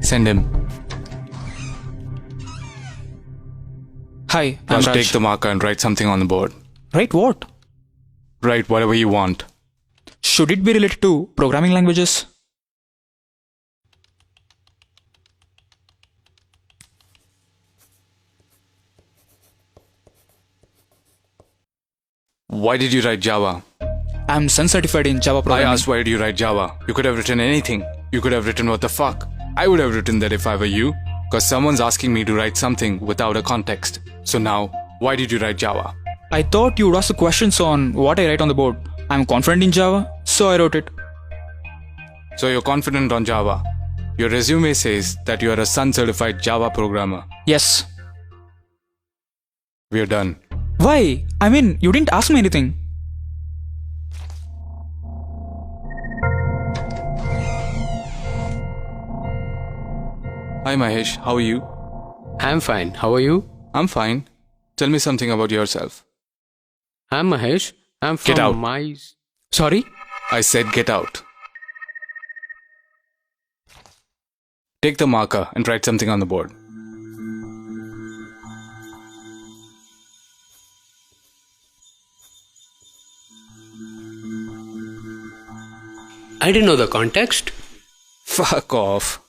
Send him. Hi, I'm Now Raj. take the marker and write something on the board. Write what? Write whatever you want. Should it be related to programming languages? Why did you write Java? I'm Sun certified in Java I programming. asked why did you write Java? You could have written anything. You could have written what the fuck. I would have written that if I were you. Because someone's asking me to write something without a context. So now, why did you write Java? I thought you would ask the questions on what I write on the board. I'm confident in Java, so I wrote it. So you're confident on Java. Your resume says that you are a Sun certified Java programmer. Yes. We're done. Why? I mean, you didn't ask me anything. Hi Mahesh, how are you? I'm fine. How are you? I'm fine. Tell me something about yourself. I'm Mahesh. I'm from Get out. Sorry? I said get out. Take the marker and write something on the board. I didn't know the context. Fuck off.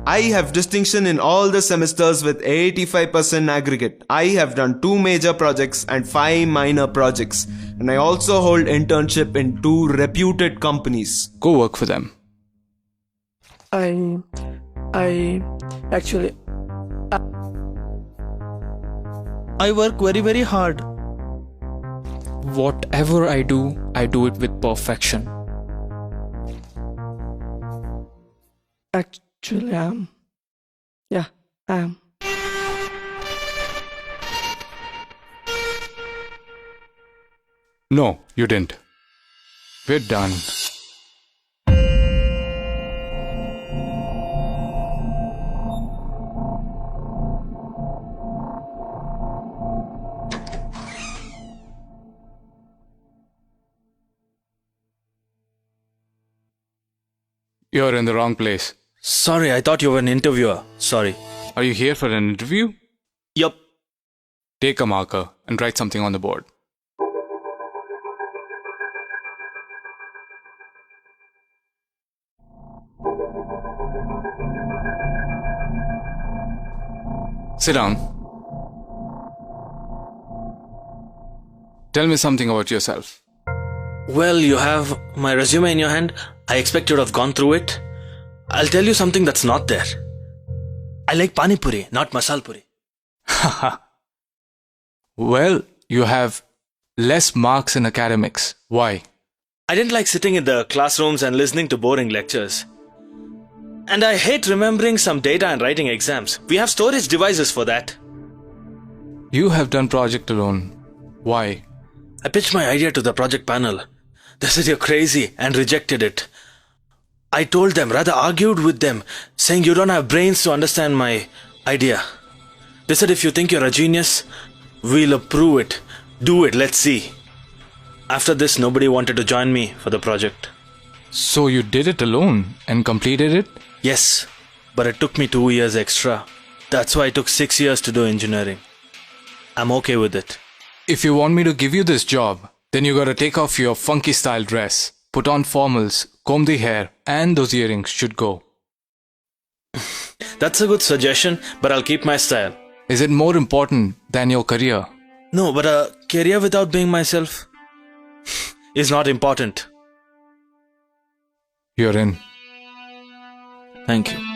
I have distinction in all the semesters with 85% aggregate. I have done 2 major projects and 5 minor projects. And I also hold internship in 2 reputed companies. Go work for them. I actually I work very hard. Whatever I do it with perfection. Actually, I am. No, you didn't. We're done. You're in the wrong place. Sorry, I thought you were an interviewer. Sorry. Are you here for an interview? Yup. Take a marker and write something on the board. Sit down. Tell me something about yourself. Well, you have my resume in your hand. I expect you to have gone through it. I'll tell you something that's not there. I like pani puri, not masal puri. Well, you have less marks in academics. Why? I didn't like sitting in the classrooms and listening to boring lectures. And I hate remembering some data and writing exams. We have storage devices for that. You have done project alone. Why? I pitched my idea to the project panel. They said you're crazy and rejected it. I told them, rather argued with them, saying you don't have brains to understand my idea. They said if you think you're a genius, we'll approve it. Do it, let's see. After this, nobody wanted to join me for the project. So you did it alone and completed it? Yes, but it took me 2 years extra. That's why it took 6 years to do engineering. I'm okay with it. If you want me to give you this job, then you gotta take off your funky style dress, put on formals, comb the hair, and those earrings should go. That's a good suggestion, but I'll keep my style. Is it more important than your career? No, but a career without being myself is not important. You're in. Thank you.